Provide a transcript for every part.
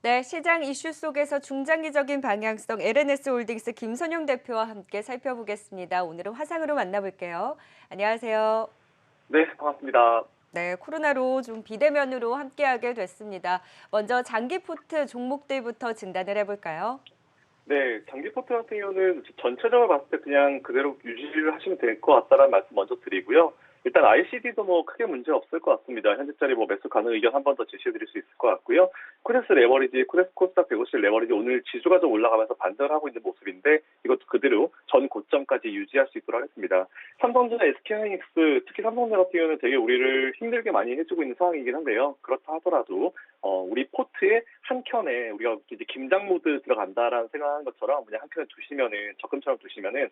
네, 시장 이슈 속에서 중장기적인 방향성 LNS 홀딩스 김선영 대표와 함께 살펴보겠습니다. 오늘은 화상으로 만나볼게요. 안녕하세요. 네, 반갑습니다. 네, 코로나로 좀 비대면으로 함께하게 됐습니다. 먼저 장기 포트 종목들부터 진단을 해볼까요? 네, 장기 포트 같은 경우는 전체적으로 봤을 때 그냥 그대로 유지를 하시면 될 것 같다는 말씀 먼저 드리고요. 일단 ICD도 뭐 크게 문제 없을 것 같습니다. 현재짜리 뭐 매수 가능 의견 한 번 더 제시해 드릴 수 있을 것 같고요. 코덱스 레버리지, 코덱스 코스닥 150 레버리지 오늘 지수가 좀 올라가면서 반등을 하고 있는 모습인데 이것도 그대로 전 고점까지 유지할 수 있도록 하겠습니다. 삼성전자, SK하이닉스, 특히 삼성전자 같은 경우는 되게 우리를 힘들게 많이 해주고 있는 상황이긴 한데요. 그렇다 하더라도 우리 포트의 한 켠에 우리가 이제 김장 모드 들어간다라는 생각하는 것처럼 그냥 한 켠에 두시면은 적금처럼 두시면은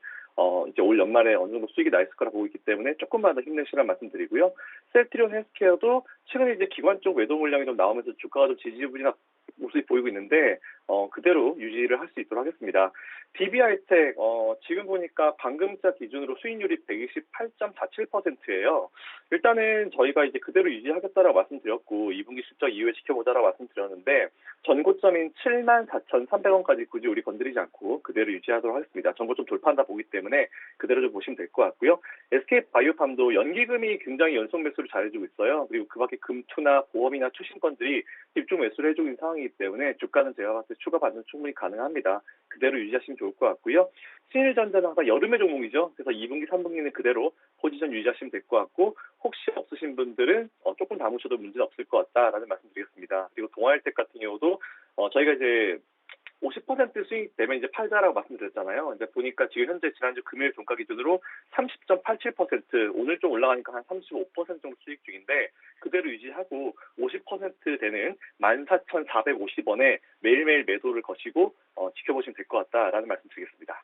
이제 올 연말에 어느 정도 수익이 나 있을 거라 보고 있기 때문에 조금만 더 힘내시라는 말씀드리고요. 셀트리온 헬스케어도 최근에 이제 기관 쪽 외도 물량이 좀 나오면서 주가가 좀 지지부진한 모습이 보이고 있는데 그대로 유지를 할 수 있도록 하겠습니다. DB하이텍 지금 보니까 방금자 기준으로 수익률이 128.47%예요. 일단은 저희가 이제 그대로 유지하겠다라고 말씀드렸고 2분기 실적 이후에 지켜보자라고 말씀드렸는데 전고점인 74,300원까지 굳이 우리 건드리지 않고 그대로 유지하도록 하겠습니다. 전고점 돌파한다 보기 때문에 그대로 좀 보시면 될 것 같고요. SK바이오팜도 연기금이 굉장히 연속 매수를 잘해주고 있어요. 그리고 그 밖에 금투나 보험이나 투신권들이 집중 매수를 해주고 있는 상황이기 때문에 주가는 제가 봤을 때 추가 반등 충분히 가능합니다. 그대로 유지하시면 좋을 것 같고요. 신일전자는 항상 여름의 종목이죠. 그래서 2분기, 3분기는 그대로 포지션 유지하시면 될 것 같고 혹시 없으신 분들은 조금 담으셔도 문제는 없을 것 같다라는 말씀드리겠습니다. 그리고 동아일텍 같은 경우도 저희가 이제 50% 수익 되면 이제 팔자라고 말씀드렸잖아요. 이제 보니까 지금 현재 지난주 금요일 종가 기준으로 30.87%, 오늘 좀 올라가니까 한 35% 정도 수익 중인데 그대로 유지하고 50% 되는 14,450원에 매일매일 매도를 거시고 지켜보시면 될 것 같다라는 말씀 드리겠습니다.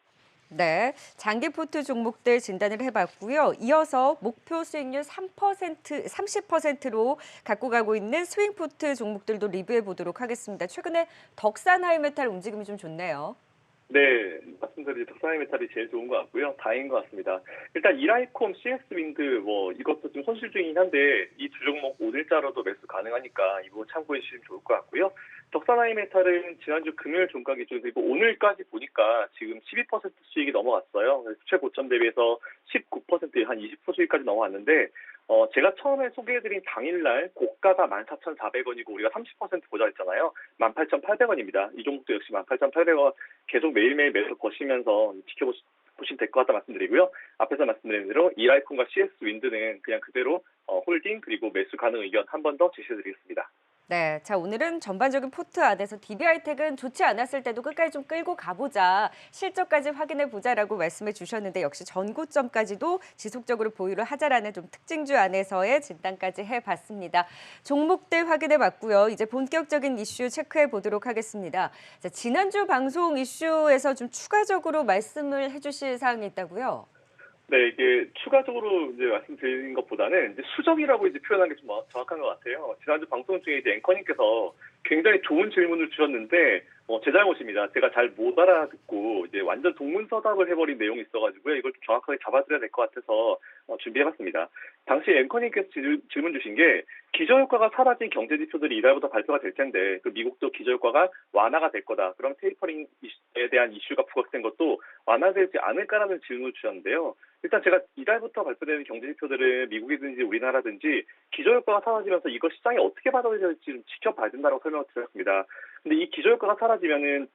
네, 장기 포트 종목들 진단을 해봤고요. 이어서 목표 수익률 3%, 30%로 갖고 가고 있는 스윙 포트 종목들도 리뷰해 보도록 하겠습니다. 최근에 덕산 하이메탈 움직임이 좀 좋네요. 네, 말씀드린 덕산해메탈이 제일 좋은 것 같고요. 다행인 것 같습니다. 일단 이라이콤, CS윈드 뭐 이것도 좀 손실 중이긴 한데 이 두 종목 오늘자로도 매수 가능하니까 이 부분 참고해 주시면 좋을 것 같고요. 덕산하이메탈은 지난주 금요일 종가 기준 그리고 오늘까지 보니까 지금 12% 수익이 넘어갔어요. 그래서 최고점 대비해서 19%한 20% 수익까지 넘어왔는데 제가 처음에 소개해드린 당일날 고가가 14,400원이고 우리가 30% 보자했잖아요. 18,800원입니다. 이 종목도 역시 18,800원 계속 매일매일 매수 거시면서 보시면 될 것 같다 말씀드리고요. 앞에서 말씀드린 대로 이라이콘과 CS 윈드는 그냥 그대로 홀딩 그리고 매수 가능 의견 한 번 더 제시해드리겠습니다. 네, 자 오늘은 전반적인 포트 안에서 DB하이텍은 좋지 않았을 때도 끝까지 좀 끌고 가보자, 실적까지 확인해 보자라고 말씀해 주셨는데 역시 전고점까지도 지속적으로 보유를 하자라는 좀 특징주 안에서의 진단까지 해봤습니다. 종목들 확인해 봤고요. 이제 본격적인 이슈 체크해 보도록 하겠습니다. 자, 지난주 방송 이슈에서 좀 추가적으로 말씀을 해주실 사항이 있다고요? 네, 이게 추가적으로 이제 말씀드린 것보다는 이제 수정이라고 이제 표현하는 게 좀 정확한 것 같아요. 지난주 방송 중에 이제 앵커님께서 굉장히 좋은 질문을 주셨는데 제 잘못입니다. 제가 잘 못 알아듣고 이제 완전 동문서답을 해버린 내용이 있어가지고요. 이걸 좀 정확하게 잡아드려야 될 것 같아서 준비해봤습니다. 당시 앵커님께서 질문 주신 게 기저효과가 사라진 경제지표들이 이달부터 발표가 될 텐데 그 미국도 기저효과가 완화가 될 거다. 그럼 테이퍼링에 대한 이슈가 부각된 것도 완화되지 않을까라는 질문을 주셨는데요. 일단 제가 이달부터 발표되는 경제지표들은 미국이든지 우리나라든지 기저효과가 사라지면서 이거 시장이 어떻게 받아들여질지 좀 지켜봐야 된다고 설명을 드렸습니다. 근데 이 기저효과가 사라지면은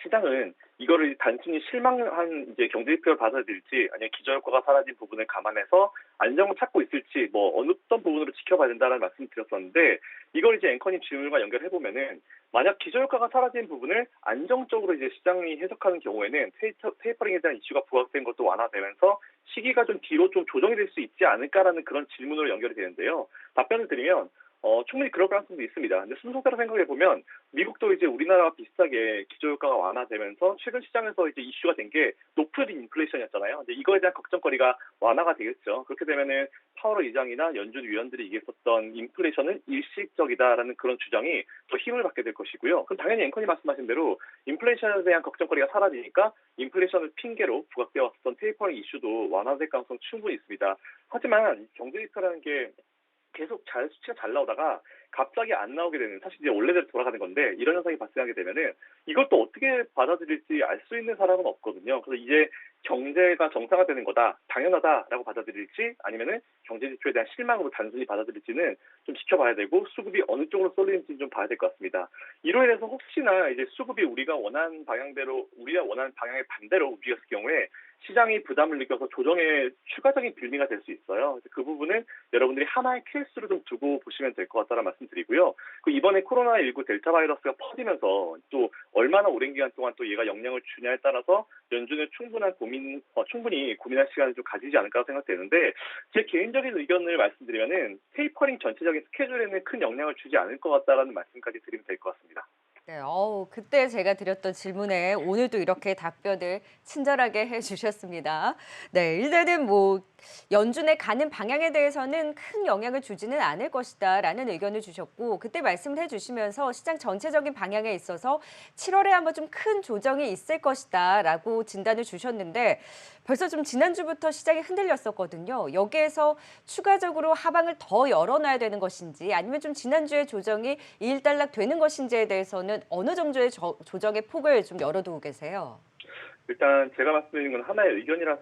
시장은 이거를 단순히 실망한 이제 경제지표를 받아들일지 아니면 기저효과가 사라진 부분을 감안해서 안정을 찾고 있을지 뭐 어떤 부분으로 지켜봐야 된다는 말씀을 드렸었는데 이걸 이제 앵커님 질문과 연결해 보면은 만약 기저효과가 사라진 부분을 안정적으로 이제 시장이 해석하는 경우에는 테이퍼링에 대한 이슈가 부각된 것도 완화되면서 시기가 좀 뒤로 좀 조정이 될 수 있지 않을까라는 그런 질문으로 연결이 되는데요. 답변을 드리면 충분히 그럴 가능성도 있습니다. 근데 순서대로 생각해 보면 미국도 이제 우리나라와 비슷하게 기저효과가 완화되면서 최근 시장에서 이제 이슈가 된 게 높은 인플레이션이었잖아요. 근데 이거에 대한 걱정거리가 완화가 되겠죠. 그렇게 되면은 파월 의장이나 연준 위원들이 얘기했었던 인플레이션은 일시적이다라는 그런 주장이 더 힘을 받게 될 것이고요. 그럼 당연히 앵커님 말씀하신 대로 인플레이션에 대한 걱정거리가 사라지니까 인플레이션을 핑계로 부각되어 왔던 테이퍼링 이슈도 완화될 가능성 충분히 있습니다. 하지만 경제지표라는 게 계속 수치가 잘 나오다가 갑자기 안 나오게 되는, 사실 이제 원래대로 돌아가는 건데, 이런 현상이 발생하게 되면은 이것도 어떻게 받아들일지 알 수 있는 사람은 없거든요. 그래서 이제 경제가 정상화되는 거다, 당연하다라고 받아들일지, 아니면은 경제 지표에 대한 실망으로 단순히 받아들일지는 좀 지켜봐야 되고, 수급이 어느 쪽으로 쏠리는지 좀 봐야 될 것 같습니다. 이로 인해서 혹시나 이제 수급이 우리가 원하는 방향의 반대로 움직였을 경우에 시장이 부담을 느껴서 조정의 추가적인 빌미가 될 수 있어요. 그래서 그 부분은 여러분들이 하나의 케이스로 좀 두고 보시면 될 것 같다는 말씀드리고요. 그 이번에 코로나19 델타 바이러스가 퍼지면서 또 얼마나 오랜 기간 동안 또 얘가 영향을 주냐에 따라서 연준은 충분히 고민할 시간을 좀 가지지 않을까 생각되는데, 제 개인적인 의견을 말씀드리면은 테이퍼링 전체적인 스케줄에는 큰 영향을 주지 않을 것 같다라는 말씀까지 드리면 될 것 같습니다. 네, 그때 제가 드렸던 질문에 오늘도 이렇게 답변을 친절하게 해주셨습니다. 네, 일단은 뭐 연준의 가는 방향에 대해서는 큰 영향을 주지는 않을 것이다라는 의견을 주셨고, 그때 말씀을 해주시면서 시장 전체적인 방향에 있어서 7월에 한번 좀 큰 조정이 있을 것이다라고 진단을 주셨는데, 벌써 좀 지난주부터 시장이 흔들렸었거든요. 여기에서 추가적으로 하방을 더 열어놔야 되는 것인지, 아니면 좀 지난주에 조정이 일단락 되는 것인지에 대해서는 어느 정도의 조정의 폭을 좀 열어두고 계세요? 일단 제가 말씀드리는 건 하나의 의견이라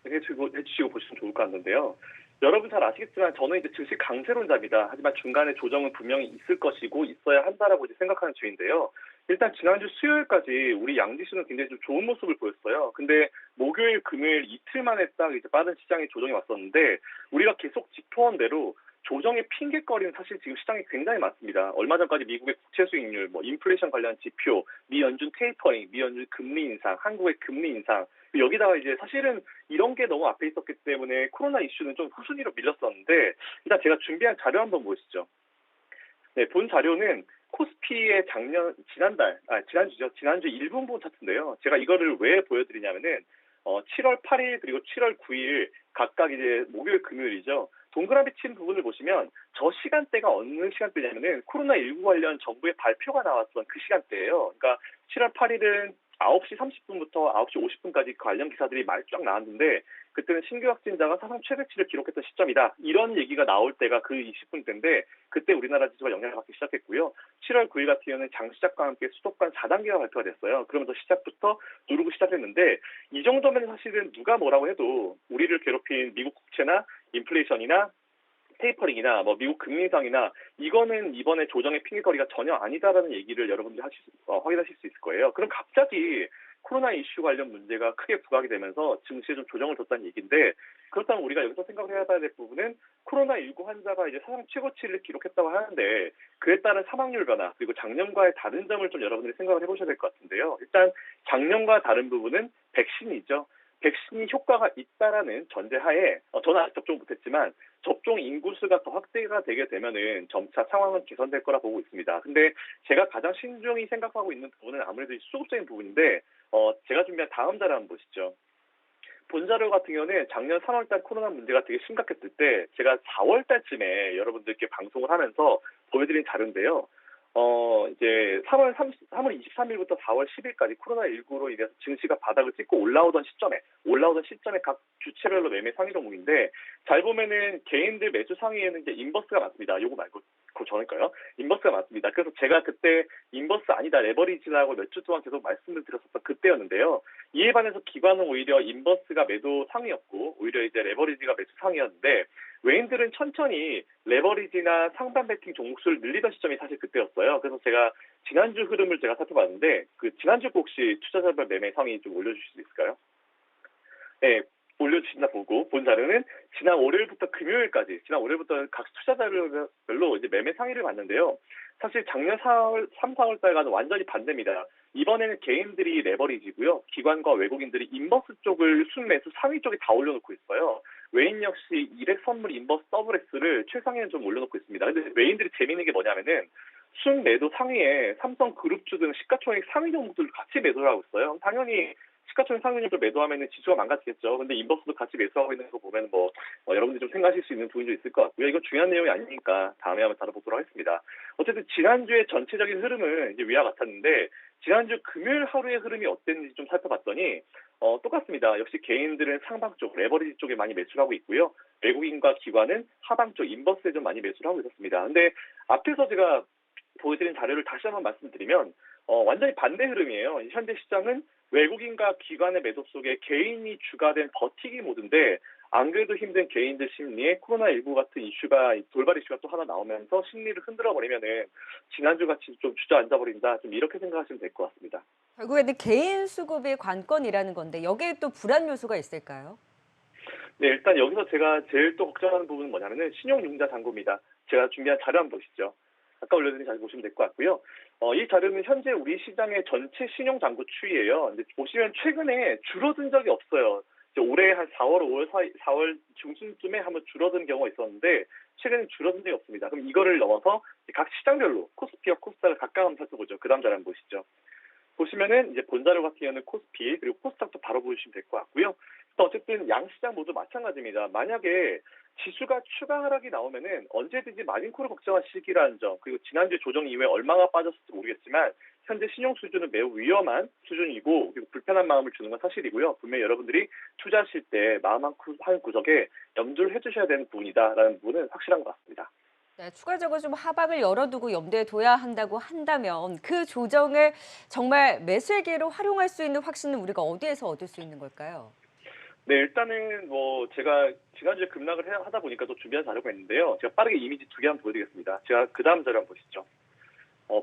해주시고 보시면 좋을 것 같는데요. 여러분 잘 아시겠지만 저는 이제 증시 강세론자입니다. 하지만 중간에 조정은 분명히 있을 것이고 있어야 한다라고 이제 생각하는 주의인데요. 일단 지난주 수요일까지 우리 양지수는 굉장히 좀 좋은 모습을 보였어요. 근데 목요일, 금요일 이틀 만에 딱 이제 빠른 시장의 조정이 왔었는데, 우리가 계속 짚어온 대로 조정의 핑계거리는 사실 지금 시장에 굉장히 많습니다. 얼마 전까지 미국의 국채 수익률, 인플레이션 관련 지표, 미 연준 테이퍼링, 미 연준 금리 인상, 한국의 금리 인상, 여기다가 이제 사실은 이런 게 너무 앞에 있었기 때문에 코로나 이슈는 좀 후순위로 밀렸었는데, 일단 제가 준비한 자료 한번 보시죠. 네, 본 자료는 코스피의 지난주 1분봉 차트인데요. 제가 이거를 왜 보여드리냐면은, 7월 8일 그리고 7월 9일 각각 이제 목요일, 금요일이죠. 동그라미 친 부분을 보시면 저 시간대가 어느 시간대냐면은 코로나19 관련 정부의 발표가 나왔던 그 시간대예요. 그러니까 7월 8일은 9시 30분부터 9시 50분까지 관련 기사들이 많이 쫙 나왔는데, 그때는 신규 확진자가 사상 최대치를 기록했던 시점이다, 이런 얘기가 나올 때가 그 20분대인데, 그때 우리나라 지수가 영향을 받기 시작했고요. 7월 9일 같은 경우는 장 시작과 함께 수도권 4단계가 발표가 됐어요. 그러면서 시작부터 누르고 시작했는데, 이 정도면 사실은 누가 뭐라고 해도 우리를 괴롭힌 미국 국채나 인플레이션이나 테이퍼링이나 미국 금리 인상이나, 이거는 이번에 조정의 핑계거리가 전혀 아니다라는 얘기를 여러분들이 확인하실 수 있을 거예요. 그럼 갑자기 코로나 이슈 관련 문제가 크게 부각이 되면서 증시에 좀 조정을 줬다는 얘기인데, 그렇다면 우리가 여기서 생각해야 될 부분은 코로나19 환자가 이제 사상 최고치를 기록했다고 하는데, 그에 따른 사망률 변화, 그리고 작년과의 다른 점을 좀 여러분들이 생각을 해보셔야 될 것 같은데요. 일단 작년과 다른 부분은 백신이죠. 백신이 효과가 있다라는 전제하에, 저는 아직 접종 못했지만 접종 인구수가 더 확대가 되게 되면은 점차 상황은 개선될 거라 보고 있습니다. 근데 제가 가장 신중히 생각하고 있는 부분은 아무래도 이 수급적인 부분인데, 제가 준비한 다음 자료 한번 보시죠. 본 자료 같은 경우는 작년 3월달 코로나 문제가 되게 심각했을 때 제가 4월달쯤에 여러분들께 방송을 하면서 보여드린 자료인데요. 이제 3월 23일부터 4월 10일까지 코로나19로 인해서 증시가 바닥을 찍고 올라오던 시점에 각 주체별로 매매 상위 종목인데, 잘 보면은 개인들 매수 상위에는 이제 인버스가 많습니다. 요거 말고 그 전일까요? 인버스가 많습니다. 그래서 제가 그때 인버스 아니다, 레버리지라고 몇 주 동안 계속 말씀을 드렸었던 그때였는데요. 이에 반해서 기관은 오히려 인버스가 매도 상위였고, 오히려 이제 레버리지가 매수 상위였는데, 외인들은 천천히 레버리지나 상반 베팅 종목수를 늘리던 시점이 사실 그때였어요. 그래서 제가 지난주 흐름을 제가 살펴봤는데, 그 지난주 혹시 투자자별 매매 상위 좀 올려주실 수 있을까요? 네, 올려주신다 보고 본 자료는 지난 월요일부터 금요일까지, 지난 월요일부터 각 투자자별로 이제 매매 상위를 봤는데요. 사실 작년 3, 4월 달과는 완전히 반대입니다. 이번에는 개인들이 레버리지고요. 기관과 외국인들이 인버스 쪽을 순매수 상위 쪽에 다 올려놓고 있어요. 외인 역시 일액 선물 인버스 WX를 최상위에 좀 올려놓고 있습니다. 근데 외인들이 재미있는 게 뭐냐면은 순매도 상위에 삼성그룹주 등 시가총액 상위 종목들을 같이 매도를 하고 있어요. 당연히 시가총액 상위를 매도하면 지수가 망가지겠죠. 근데 인버스도 같이 매수하고 있는 거 보면 여러분들이 좀 생각하실 수 있는 부분도 있을 것 같고요. 이건 중요한 내용이 아니니까 다음에 한번 다뤄보도록 하겠습니다. 어쨌든 지난주의 전체적인 흐름은 이제 위와 같았는데, 지난주 금요일 하루의 흐름이 어땠는지 좀 살펴봤더니 똑같습니다. 역시 개인들은 상방 쪽, 레버리지 쪽에 많이 매수하고 있고요. 외국인과 기관은 하방 쪽, 인버스에 좀 많이 매수를 하고 있었습니다. 근데 앞에서 제가 보여드린 자료를 다시 한번 말씀드리면 완전히 반대 흐름이에요. 현재 시장은 외국인과 기관의 매도 속에 개인이 주가된 버티기 모드인데 안 그래도 힘든 개인들 심리에 코로나19 같은 이슈가 돌발 이슈가 또 하나 나오면서 심리를 흔들어 버리면은 지난주 같이 좀 주저앉아 버린다. 좀 이렇게 생각하시면 될 것 같습니다. 결국에는 개인 수급이 관건이라는 건데 여기에 또 불안 요소가 있을까요? 네, 일단 여기서 제가 제일 또 걱정하는 부분은 뭐냐면은 신용융자 잔고입니다. 제가 준비한 자료 한번 보시죠. 아까 올려드린 자료 보시면 될 것 같고요. 이 자료는 현재 우리 시장의 전체 신용 잔고 추이예요. 근데 보시면 최근에 줄어든 적이 없어요. 이제 올해 한 4월, 5월 사이, 4월 중순쯤에 한번 줄어든 경우가 있었는데 최근에 줄어든 적이 없습니다. 그럼 이거를 넘어서 각 시장별로 코스피와 코스닥을 각각 한번 살펴보죠. 그 다음 자료 한번 보시죠. 보시면은 이제 본자료 같은 경우는 코스피 그리고 코스닥도 바로 보시면 될 것 같고요. 또 어쨌든 양시장 모두 마찬가지입니다. 만약에 지수가 추가 하락이 나오면은 언제든지 마진콜을 걱정하시기라는 점, 그리고 지난주 조정 이후에 얼마가 빠졌을지 모르겠지만 현재 신용 수준은 매우 위험한 수준이고 그리고 불편한 마음을 주는 건 사실이고요. 분명히 여러분들이 투자하실 때 마음 한 구석에 염두를 해주셔야 되는 부분이다라는 부분은 확실한 것 같습니다. 네, 추가적으로 좀 하방을 열어두고 염두에 둬야 한다고 한다면 그 조정을 정말 매수의 기회로 활용할 수 있는 확신은 우리가 어디에서 얻을 수 있는 걸까요? 네, 일단은 뭐 제가 지난주에 급락을 하다 보니까 또 준비한 자료가 있는데요. 제가 빠르게 이미지 두 개 한번 보여드리겠습니다. 제가 그 다음 자료 한번 보시죠.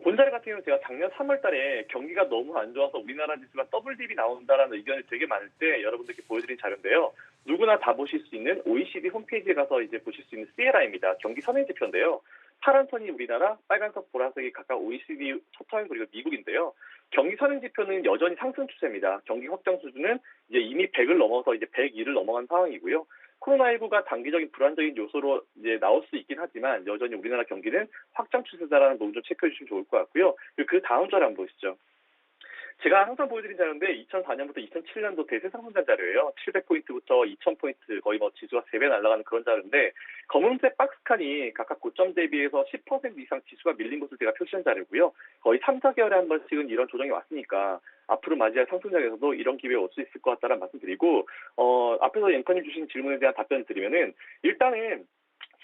본자료 같은 경우는 제가 작년 3월 달에 경기가 너무 안 좋아서 우리나라 지수가 더블 딥이 나온다라는 의견이 되게 많을 때 여러분들께 보여드린 자료인데요. 누구나 다 보실 수 있는 OECD 홈페이지에 가서 이제 보실 수 있는 CLI입니다. 경기 선행지표인데요. 파란 선이 우리나라, 빨간색, 보라색이 각각 OECD 첫턴 그리고 미국인데요. 경기 선행지표는 여전히 상승 추세입니다. 경기 확장 수준은 이제 이미 100을 넘어서 이제 102를 넘어간 상황이고요. 코로나19가 단기적인 불안적인 요소로 이제 나올 수 있긴 하지만 여전히 우리나라 경기는 확장 추세다라는 부분 좀 체크해 주시면 좋을 것 같고요. 그리고 그 다음 자료 한번 보시죠. 제가 항상 보여드린 자료인데 2004년부터 2007년도 대세 상승장 자료예요. 700포인트부터 2000포인트 거의 뭐 지수가 3배 날아가는 그런 자료인데 검은색 박스칸이 각각 고점 대비해서 10% 이상 지수가 밀린 것을 제가 표시한 자료고요. 거의 3, 4개월에 한 번씩은 이런 조정이 왔으니까 앞으로 맞이할 상승장에서도 이런 기회가 올 수 있을 것 같다는 말씀 드리고 앞에서 앵커님 주신 질문에 대한 답변을 드리면은 일단은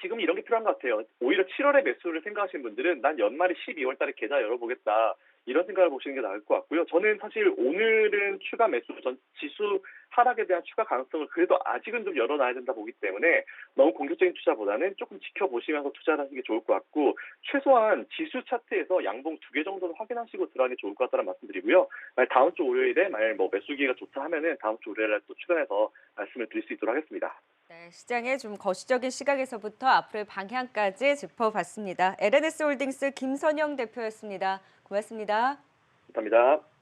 지금 이런 게 필요한 것 같아요. 오히려 7월에 매수를 생각하시는 분들은 난 연말에 12월 달에 계좌 열어보겠다. 이런 생각을 보시는 게 나을 것 같고요. 저는 사실 오늘은 추가 매수, 전 지수 하락에 대한 추가 가능성을 그래도 아직은 좀 열어놔야 된다 보기 때문에 너무 공격적인 투자보다는 조금 지켜보시면서 투자를 하시는 게 좋을 것 같고 최소한 지수 차트에서 양봉 2개 정도는 확인하시고 들어가는 게 좋을 것 같다는 말씀드리고요. 만약 다음 주 월요일에 만약 뭐 매수 기회가 좋다 하면은 다음 주 월요일에 또 출연해서 말씀을 드릴 수 있도록 하겠습니다. 네, 시장의 좀 거시적인 시각에서부터 앞으로의 방향까지 짚어봤습니다. LNS홀딩스 김선영 대표였습니다. 고맙습니다. 감사합니다.